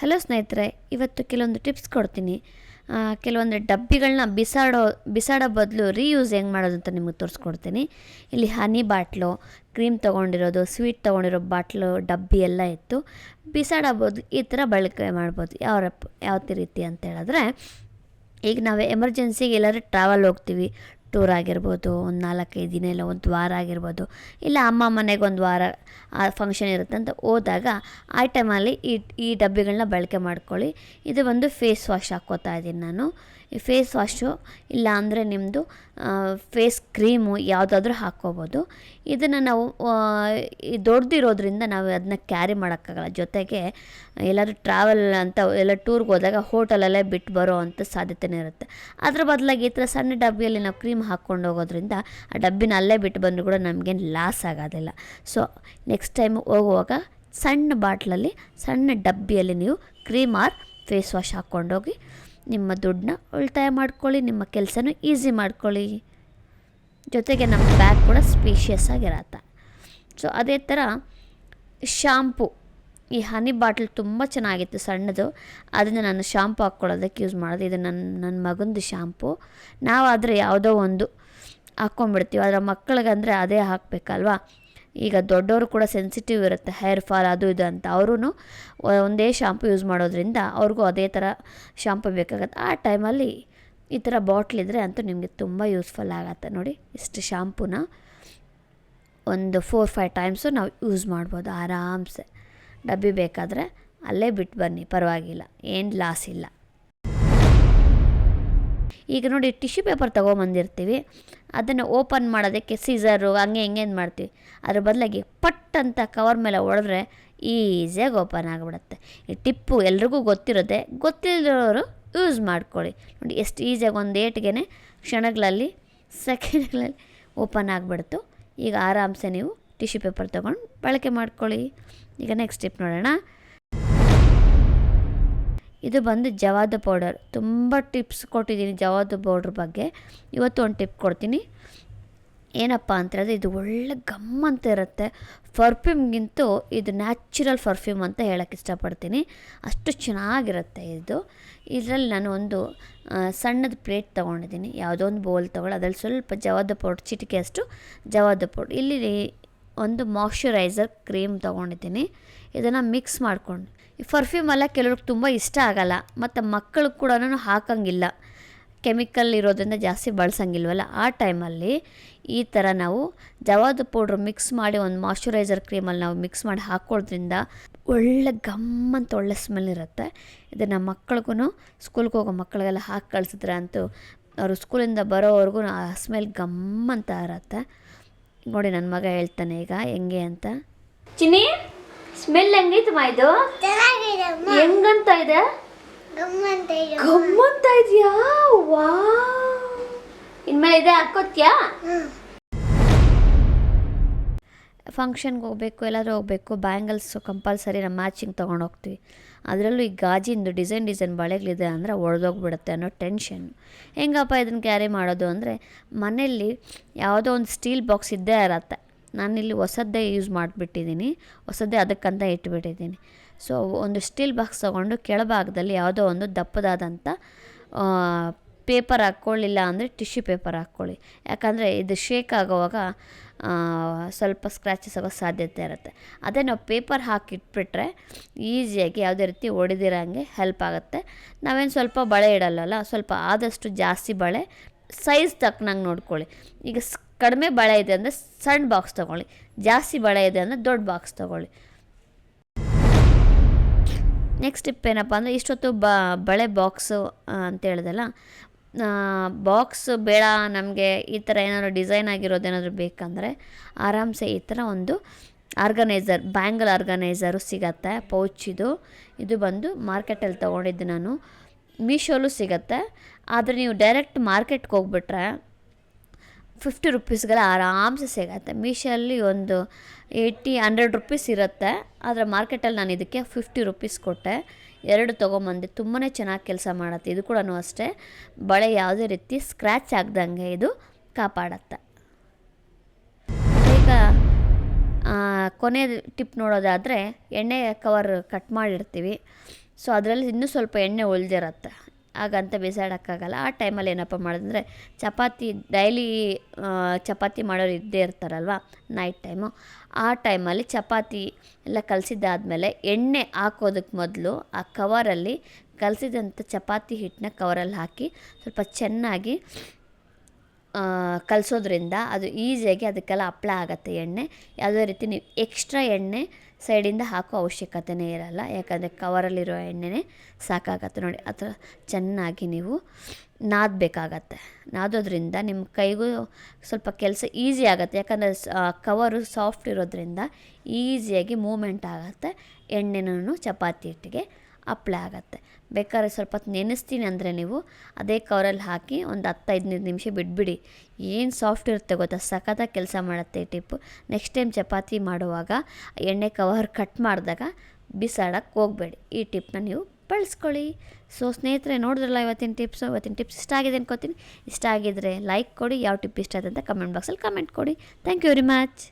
Hello ಸ್ನೇಹಿತರೆ, ಇವತ್ತು ಕೆಲವೊಂದು ಟಿಪ್ಸ್ ಕೊಡ್ತೀನಿ. ಕೆಲವೊಂದು ಡಬ್ಬಿಗಳನ್ನ ಬಿಸಾಡೋ ಬದಲು ರೀಯೂಸ್ ಹೆಂಗೆ ಮಾಡೋದು ಅಂತ ನಿಮಗೆ ತೋರಿಸ್ಕೊಡ್ತೀನಿ. ಇಲ್ಲಿ ಹನಿ ಬಾಟ್ಲು, ಕ್ರೀಮ್ ತೊಗೊಂಡಿರೋದು, ಸ್ವೀಟ್ ತೊಗೊಂಡಿರೋ ಬಾಟ್ಲು, ಡಬ್ಬಿ ಎಲ್ಲ ಇತ್ತು. ಬಿಸಾಡೋ ಬದಲು ಈ ಥರ ಬಳಕೆ ಮಾಡ್ಬೋದು. ಯಾವ ರೀತಿ ಅಂತ ಹೇಳಿದ್ರೆ, ಈಗ ನಾವು ಎಮರ್ಜೆನ್ಸಿಗೆ ಎಲ್ಲರೂ ಟ್ರಾವೆಲ್ ಹೋಗ್ತೀವಿ. ಟೂರ್ ಆಗಿರ್ಬೋದು, ಒಂದು 4-5 ದಿನ ಇಲ್ಲ ಒಂದು ವಾರ ಆಗಿರ್ಬೋದು, ಇಲ್ಲ ಅಮ್ಮ ಮನೆಗೆ ಒಂದು ವಾರ ಫಂಕ್ಷನ್ ಇರುತ್ತೆ ಅಂತ ಹೋದಾಗ ಆ ಟೈಮಲ್ಲಿ ಈ ಡಬ್ಬಿಗಳನ್ನ ಬಳಕೆ ಮಾಡ್ಕೊಳ್ಳಿ. ಇದು ಒಂದು ಫೇಸ್ ವಾಶ್ ಹಾಕ್ಕೋತಾ ಇದ್ದೀನಿ ನಾನು. ಈ ಫೇಸ್ ವಾಶು ಇಲ್ಲ ಅಂದರೆ ನಿಮ್ಮದು ಫೇಸ್ ಕ್ರೀಮು ಯಾವುದಾದ್ರೂ ಹಾಕ್ಕೋಬೋದು. ಇದನ್ನು ನಾವು ದೊಡ್ಡದಿರೋದ್ರಿಂದ ನಾವು ಅದನ್ನ ಕ್ಯಾರಿ ಮಾಡೋಕ್ಕಾಗಲ್ಲ. ಜೊತೆಗೆ ಎಲ್ಲರೂ ಟ್ರಾವೆಲ್ ಅಂತ ಎಲ್ಲ ಟೂರ್ಗೆ ಹೋದಾಗ ಹೋಟೆಲಲ್ಲೇ ಬಿಟ್ಟು ಬರೋ ಅಂಥ ಸಾಧ್ಯತೆಯೂ ಇರುತ್ತೆ. ಅದ್ರ ಬದಲಾಗಿ ಈ ಥರ ಸಣ್ಣ ಡಬ್ಬಿಯಲ್ಲಿ ನಾವು ಕ್ರೀಮ್ ಹಾಕ್ಕೊಂಡು ಹೋಗೋದ್ರಿಂದ ಆ ಡಬ್ಬಿನ ಅಲ್ಲೇ ಬಿಟ್ಟು ಬಂದರೂ ಕೂಡ ನಮಗೇನು ಲಾಸ್ ಆಗೋದಿಲ್ಲ. ಸೊ ನೆಕ್ಸ್ಟ್ ಟೈಮ್ ಹೋಗುವಾಗ ಸಣ್ಣ ಬಾಟ್ಲಲ್ಲಿ, ಸಣ್ಣ ಡಬ್ಬಿಯಲ್ಲಿ ನೀವು ಕ್ರೀಮ್ ಆರ್ ಫೇಸ್ ವಾಶ್ ಹಾಕ್ಕೊಂಡೋಗಿ ನಿಮ್ಮ ದುಡ್ಡನ್ನ ಉಳಿತಾಯ ಮಾಡ್ಕೊಳ್ಳಿ, ನಿಮ್ಮ ಕೆಲಸನೂ ಈಸಿ ಮಾಡ್ಕೊಳ್ಳಿ, ಜೊತೆಗೆ ನಮ್ಮ ಬ್ಯಾಗ್ ಕೂಡ ಸ್ಪೇಷಿಯಸ್ ಆಗಿರತ್ತೆ. ಸೊ ಅದೇ ಥರ ಶಾಂಪು, ಈ ಹನಿ ಬಾಟ್ಲ್ ತುಂಬ ಚೆನ್ನಾಗಿತ್ತು ಸಣ್ಣದು, ಅದನ್ನು ನಾನು ಶಾಂಪು ಹಾಕ್ಕೊಳ್ಳೋದಕ್ಕೆ ಯೂಸ್ ಮಾಡೋದು. ಇದು ನನ್ನ ಮಗಂದು ಶಾಂಪು. ನಾವಾದರೆ ಯಾವುದೋ ಒಂದು ಹಾಕ್ಕೊಂಡ್ಬಿಡ್ತೀವಿ, ಆದರೆ ಮಕ್ಕಳಿಗಂದರೆ ಅದೇ ಹಾಕಬೇಕಲ್ವಾ. ಈಗ ದೊಡ್ಡವರು ಕೂಡ ಸೆನ್ಸಿಟಿವ್ ಇರುತ್ತೆ, ಹೇರ್ ಫಾಲ್ ಅದು ಇದು ಅಂತ. ಅವರೂ ಒಂದೇ ಶಾಂಪು ಯೂಸ್ ಮಾಡೋದ್ರಿಂದ ಅವ್ರಿಗೂ ಅದೇ ಥರ ಶಾಂಪು ಬೇಕಾಗತ್ತೆ. ಆ ಟೈಮಲ್ಲಿ ಈ ಥರ ಬಾಟ್ಲಿದ್ರೆ ಅಂತೂ ನಿಮಗೆ ತುಂಬ ಯೂಸ್ಫುಲ್ ಆಗುತ್ತೆ. ನೋಡಿ, ಇಷ್ಟು ಶಾಂಪೂನ ಒಂದು 4-5 ಟೈಮ್ಸು ನಾವು ಯೂಸ್ ಮಾಡ್ಬೋದು ಆರಾಮ್ಸೆ. ಡಬ್ಬಿ ಬೇಕಾದರೆ ಅಲ್ಲೇ ಬಿಟ್ಟು ಬನ್ನಿ, ಪರವಾಗಿಲ್ಲ, ಏನು ಲಾಸ್ ಇಲ್ಲ. ಈಗ ನೋಡಿ, ಟಿಶ್ಯೂ ಪೇಪರ್ ತೊಗೊಂಬಂದಿರ್ತೀವಿ, ಅದನ್ನು ಓಪನ್ ಮಾಡೋದಕ್ಕೆ ಸೀಸರು ಹಂಗೆ ಹಿಂಗೇನು ಮಾಡ್ತೀವಿ. ಅದ್ರ ಬದಲಾಗಿ ಪಟ್ ಅಂತ ಕವರ್ ಮೇಲೆ ಹೊಡೆದ್ರೆ ಈಸಿಯಾಗಿ ಓಪನ್ ಆಗಿಬಿಡುತ್ತೆ. ಈ ಟಿಪ್ಪು ಎಲ್ರಿಗೂ ಗೊತ್ತಿರುತ್ತೆ, ಗೊತ್ತಿರೋರು ಯೂಸ್ ಮಾಡ್ಕೊಳ್ಳಿ. ನೋಡಿ ಎಷ್ಟು ಈಸಿಯಾಗಿ ಒಂದು ಏಟ್ಗೆ ಕ್ಷಣಗಳಲ್ಲಿ, ಸೆಕೆಂಡ್ಗಳಲ್ಲಿ ಓಪನ್ ಆಗಿಬಿಡ್ತು. ಈಗ ಆರಾಮ್ಸೆ ನೀವು ಟಿಶ್ಯೂ ಪೇಪರ್ ತೊಗೊಂಡು ಬಳಕೆ ಮಾಡ್ಕೊಳ್ಳಿ. ಈಗ ನೆಕ್ಸ್ಟ್ ಟಿಪ್ ನೋಡೋಣ. ಇದು ಬಂದು ಜವಾದ ಪೌಡರ್. ತುಂಬ ಟಿಪ್ಸ್ ಕೊಟ್ಟಿದ್ದೀನಿ ಜವಾದ ಪೌಡ್ರ್ ಬಗ್ಗೆ. ಇವತ್ತು ಒಂದು ಟಿಪ್ ಕೊಡ್ತೀನಿ. ಏನಪ್ಪ ಅಂತ ಹೇಳಿದ್ರೆ, ಇದು ಒಳ್ಳೆ ಗಮ್ ಅಂತ ಇರುತ್ತೆ. ಪರ್ಫ್ಯೂಮ್ಗಿಂತೂ ಇದು ನ್ಯಾಚುರಲ್ ಪರ್ಫ್ಯೂಮ್ ಅಂತ ಹೇಳೋಕ್ಕೆ ಇಷ್ಟಪಡ್ತೀನಿ, ಅಷ್ಟು ಚೆನ್ನಾಗಿರುತ್ತೆ ಇದು. ಇದರಲ್ಲಿ ನಾನು ಒಂದು ಸಣ್ಣದು ಪ್ಲೇಟ್ ತೊಗೊಂಡಿದ್ದೀನಿ, ಯಾವುದೋ ಒಂದು ಬೌಲ್ ತೊಗೊಳ್ಳಿ, ಅದರಲ್ಲಿ ಸ್ವಲ್ಪ ಜವಾದ ಪೌಡ್ರ್, ಚಿಟಿಕೆಯಷ್ಟು ಜವಾದ ಪೌಡ್ರ್. ಇಲ್ಲಿ ಒಂದು ಮಾಯ್ಶ್ಚರೈಸರ್ ಕ್ರೀಮ್ ತೊಗೊಂಡಿದ್ದೀನಿ. ಇದನ್ನು ಮಿಕ್ಸ್ ಮಾಡ್ಕೊಂಡು, ಈ ಪರ್ಫ್ಯೂಮೆಲ್ಲ ಕೆಲವ್ರಿಗೆ ತುಂಬ ಇಷ್ಟ ಆಗೋಲ್ಲ, ಮತ್ತು ಮಕ್ಕಳು ಕೂಡ ಹಾಕೋಂಗಿಲ್ಲ, ಕೆಮಿಕಲ್ ಇರೋದ್ರಿಂದ ಜಾಸ್ತಿ ಬಳಸೋಂಗಿಲ್ವಲ್ಲ. ಆ ಟೈಮಲ್ಲಿ ಈ ಥರ ನಾವು ಜವಾದ ಪೌಡ್ರ್ ಮಿಕ್ಸ್ ಮಾಡಿ ಒಂದು ಮಾಯ್ಶ್ಚರೈಸರ್ ಕ್ರೀಮಲ್ಲಿ ನಾವು ಮಿಕ್ಸ್ ಮಾಡಿ ಹಾಕ್ಕೊಳ್ಳೋದ್ರಿಂದ ಒಳ್ಳೆ ಗಮ್ಮಂತ ಒಳ್ಳೆ ಸ್ಮೆಲ್ ಇರುತ್ತೆ. ಇದನ್ನು ಮಕ್ಳಿಗೂ, ಸ್ಕೂಲ್ಗೆ ಹೋಗೋ ಮಕ್ಕಳಿಗೆಲ್ಲ ಹಾಕಿ ಕಳಿಸಿದ್ರೆ ಅಂತೂ ಅವರು ಸ್ಕೂಲಿಂದ ಬರೋವರೆಗೂ ಆ ಸ್ಮೆಲ್ ಗಮ್ಮಂತ ಇರುತ್ತೆ. ನೋಡಿ, ನನ್ನ ಮಗ ಹೇಳ್ತಾನೆ ಈಗ ಹೆಂಗೆ ಅಂತ. ಚಿನ್ನಿ, ಸ್ಮೆಲ್ ಹೆಂಗೈತೆ ಮಾ? ಇದು ಹೆಂಗಂತ ಇದೆ? ಗಮ್ಮಂತ ಇದೆಯಾ? ವಾ, ಇನ್ಮೇಲೆ ಇದೆ ಹಾಕೋತ್ಯಾ? ಫಂಕ್ಷನ್ಗೆ ಹೋಗ್ಬೇಕು, ಎಲ್ಲಾದರೂ ಹೋಗಬೇಕು, ಬ್ಯಾಂಗಲ್ಸು ಕಂಪಲ್ಸರಿ ನಮ್ಮ ಮ್ಯಾಚಿಂಗ್ ತೊಗೊಂಡು ಹೋಗ್ತೀವಿ. ಅದರಲ್ಲೂ ಈ ಗಾಜಿಂದು ಡಿಸೈನ್ ಬಾಳೆಗಳಿದೆ ಅಂದರೆ ಒಡೆದೋಗ್ಬಿಡುತ್ತೆ ಅನ್ನೋ ಟೆನ್ಷನ್. ಹೆಂಗಪ್ಪ ಇದನ್ನು ಕ್ಯಾರಿ ಮಾಡೋದು ಅಂದರೆ, ಮನೆಯಲ್ಲಿ ಯಾವುದೋ ಒಂದು ಸ್ಟೀಲ್ ಬಾಕ್ಸ್ ಇದ್ದೇ ಇರತ್ತೆ. ನಾನಿಲ್ಲಿ ಹೊಸದ್ದೇ ಯೂಸ್ ಮಾಡಿಬಿಟ್ಟಿದ್ದೀನಿ, ಹೊಸದ್ದೇ ಅದಕ್ಕಂತ ಇಟ್ಬಿಟ್ಟಿದ್ದೀನಿ. ಸೊ ಒಂದು ಸ್ಟೀಲ್ ಬಾಕ್ಸ್ ತೊಗೊಂಡು ಕೆಳಭಾಗದಲ್ಲಿ ಯಾವುದೋ ಒಂದು ದಪ್ಪದಾದಂಥ ಪೇಪರ್ ಹಾಕ್ಕೊಳ್ಳಿಲ್ಲ ಅಂದರೆ ಟಿಶ್ಯೂ ಪೇಪರ್ ಹಾಕ್ಕೊಳ್ಳಿ. ಯಾಕಂದರೆ ಇದು ಶೇಕ್ ಆಗೋವಾಗ ಸ್ವಲ್ಪ ಸ್ಕ್ರ್ಯಾಚಸ್ ಆಗೋ ಸಾಧ್ಯತೆ ಇರುತ್ತೆ. ಅದೇ ನಾವು ಪೇಪರ್ ಹಾಕಿಟ್ಬಿಟ್ರೆ ಈಸಿಯಾಗಿ ಯಾವುದೇ ರೀತಿ ಹೊಡೆದಿರೋಂಗೆ ಹೆಲ್ಪ್ ಆಗುತ್ತೆ. ನಾವೇನು ಸ್ವಲ್ಪ ಬಳೆ ಇಡಲ್ಲಲ್ಲ, ಸ್ವಲ್ಪ ಆದಷ್ಟು ಜಾಸ್ತಿ ಬಳೆ ಸೈಜ್ ತಕ್ಕನಂಗೆ ನೋಡ್ಕೊಳ್ಳಿ. ಈಗ ಕಡಿಮೆ ಬಳೆ ಇದೆ ಅಂದರೆ ಸಣ್ಣ ಬಾಕ್ಸ್ ತೊಗೊಳ್ಳಿ, ಜಾಸ್ತಿ ಬಳೆ ಇದೆ ಅಂದರೆ ದೊಡ್ಡ ಬಾಕ್ಸ್ ತೊಗೊಳ್ಳಿ. ನೆಕ್ಸ್ಟ್ ಟಿಪ್ ಏನಪ್ಪ ಅಂದರೆ, ಇಷ್ಟೊತ್ತು ಬಳೆ ಬಾಕ್ಸು ಅಂತ ಹೇಳಿದೆಲ್ಲ, ಬಾಕ್ಸ್ ಬೇಡ ನಮಗೆ, ಈ ಥರ ಏನಾದರೂ ಡಿಸೈನ್ ಆಗಿರೋದೇನಾದರೂ ಬೇಕಂದರೆ ಆರಾಮ್ಸೆ ಈ ಥರ ಒಂದು ಆರ್ಗನೈಸರ್, ಬ್ಯಾಂಗಲ್ ಆರ್ಗನೈಸರು ಸಿಗತ್ತೆ, ಪೌಚಿದು. ಇದು ಬಂದು ಮಾರ್ಕೆಟಲ್ಲಿ ತೊಗೊಂಡಿದ್ದು ನಾನು, ಮೀಶೋಲ್ಲೂ ಸಿಗತ್ತೆ. ಆದರೆ ನೀವು ಡೈರೆಕ್ಟ್ ಮಾರ್ಕೆಟ್ಗೆ ಹೋಗ್ಬಿಟ್ರೆ 50 ರುಪೀಸ್ಗೆಲ್ಲ ಆರಾಮ್ಸೆ ಸಿಗತ್ತೆ. ಮೀಶೋಲ್ಲಿ ಒಂದು 80-100 ರುಪೀಸ್ ಇರುತ್ತೆ, ಆದರೆ ಮಾರ್ಕೆಟಲ್ಲಿ ನಾನು ಇದಕ್ಕೆ 50 ರುಪೀಸ್ ಕೊಟ್ಟೆ. 2 ತೊಗೊಂಬಂದೆ. ತುಂಬಾ ಚೆನ್ನಾಗಿ ಕೆಲಸ ಮಾಡುತ್ತೆ. ಇದು ಕೂಡ ಅಷ್ಟೇ, ಬಳೆ ಯಾವುದೇ ರೀತಿ ಸ್ಕ್ರ್ಯಾಚ್ ಆಗ್ದಂಗೆ ಇದು ಕಾಪಾಡತ್ತೆ. ಈಗ ಕೊನೆಯ ಟಿಪ್ ನೋಡೋದಾದರೆ, ಎಣ್ಣೆ ಕವರ್ ಕಟ್ ಮಾಡಿರ್ತೀವಿ, ಸೊ ಅದರಲ್ಲಿ ಇನ್ನೂ ಸ್ವಲ್ಪ ಎಣ್ಣೆ ಉಳಿದಿರತ್ತೆ, ಹಾಗಂತ ಬಿಸಾಡೋಕ್ಕಾಗಲ್ಲ. ಆ ಟೈಮಲ್ಲಿ ಏನಪ್ಪ ಮಾಡೋದಂದರೆ ಚಪಾತಿ ಡೈಲಿ ಚಪಾತಿ ಮಾಡೋರು ಇದ್ದೇ ಇರ್ತಾರಲ್ವ ನೈಟ್ ಟೈಮು, ಆ ಟೈಮಲ್ಲಿ ಚಪಾತಿ ಎಲ್ಲ ಕಲಸಿದ್ದಾದಮೇಲೆ ಎಣ್ಣೆ ಹಾಕೋದಕ್ಕೆ ಮೊದಲು ಆ ಕವರಲ್ಲಿ ಕಲಸಿದಂಥ ಚಪಾತಿ ಹಿಟ್ಟನ್ನ ಕವರಲ್ಲಿ ಹಾಕಿ ಸ್ವಲ್ಪ ಚೆನ್ನಾಗಿ ಕಲಿಸೋದ್ರಿಂದ ಅದು ಈಸಿಯಾಗಿ ಅದಕ್ಕೆಲ್ಲ ಅಪ್ಲೈ ಆಗುತ್ತೆ ಎಣ್ಣೆ. ಯಾವುದೇ ರೀತಿ ನೀವು ಎಕ್ಸ್ಟ್ರಾ ಎಣ್ಣೆ ಸೈಡಿಂದ ಹಾಕೋ ಅವಶ್ಯಕತೆಯೇ ಇರಲ್ಲ, ಯಾಕಂದರೆ ಕವರಲ್ಲಿರೋ ಎಣ್ಣೆನೇ ಸಾಕಾಗತ್ತೆ. ನೋಡಿ ಆ ಥರ ಚೆನ್ನಾಗಿ ನೀವು ನಾದಬೇಕಾಗತ್ತೆ. ನಾದೋದ್ರಿಂದ ನಿಮ್ಮ ಕೈಗೂ ಸ್ವಲ್ಪ ಕೆಲಸ ಈಸಿ ಆಗುತ್ತೆ, ಯಾಕಂದರೆ ಕವರು ಸಾಫ್ಟ್ ಇರೋದ್ರಿಂದ ಈಸಿಯಾಗಿ ಮೂಮೆಂಟ್ ಆಗುತ್ತೆ, ಎಣ್ಣೆನೂ ಚಪಾತಿ ಹಿಟ್ಟಿಗೆ ಅಪ್ಲೈ ಆಗುತ್ತೆ. ಬೇಕಾದ್ರೆ ಸ್ವಲ್ಪ ಹೊತ್ತು ನೆನೆಸ್ತೀನಿ ಅಂದರೆ ನೀವು ಅದೇ ಕವರಲ್ಲಿ ಹಾಕಿ ಒಂದು 10-15 ನಿಮಿಷ ಬಿಟ್ಬಿಡಿ, ಏನು ಸಾಫ್ಟ್ ಇರುತ್ತೆ ಗೊತ್ತಾ, ಸಖತ್ತಾಗಿ ಕೆಲಸ ಮಾಡುತ್ತೆ ಈ ಟಿಪ್ಪು. ನೆಕ್ಸ್ಟ್ ಟೈಮ್ ಚಪಾತಿ ಮಾಡುವಾಗ ಎಣ್ಣೆ ಕವರ್ ಕಟ್ ಮಾಡಿದಾಗ ಬಿಸಾಡೋಕ್ಕೆ ಹೋಗಬೇಡಿ, ಈ ಟಿಪ್ನ ನೀವು ಬಳಸ್ಕೊಳ್ಳಿ. ಸೊ ಸ್ನೇಹಿತರೆ, ನೋಡಿದ್ರಲ್ಲ ಇವತ್ತಿನ ಟಿಪ್ಸ್ ಇಷ್ಟ ಆಗಿದೆ ಅನ್ಕೋತೀನಿ. ಇಷ್ಟ ಆಗಿದ್ದರೆ ಲೈಕ್ ಕೊಡಿ, ಯಾವ ಟಿಪ್ ಇಷ್ಟ ಆಗಿದೆ ಅಂತ ಕಮೆಂಟ್ ಬಾಕ್ಸಲ್ಲಿ ಕಮೆಂಟ್ ಕೊಡಿ. Thank you very much.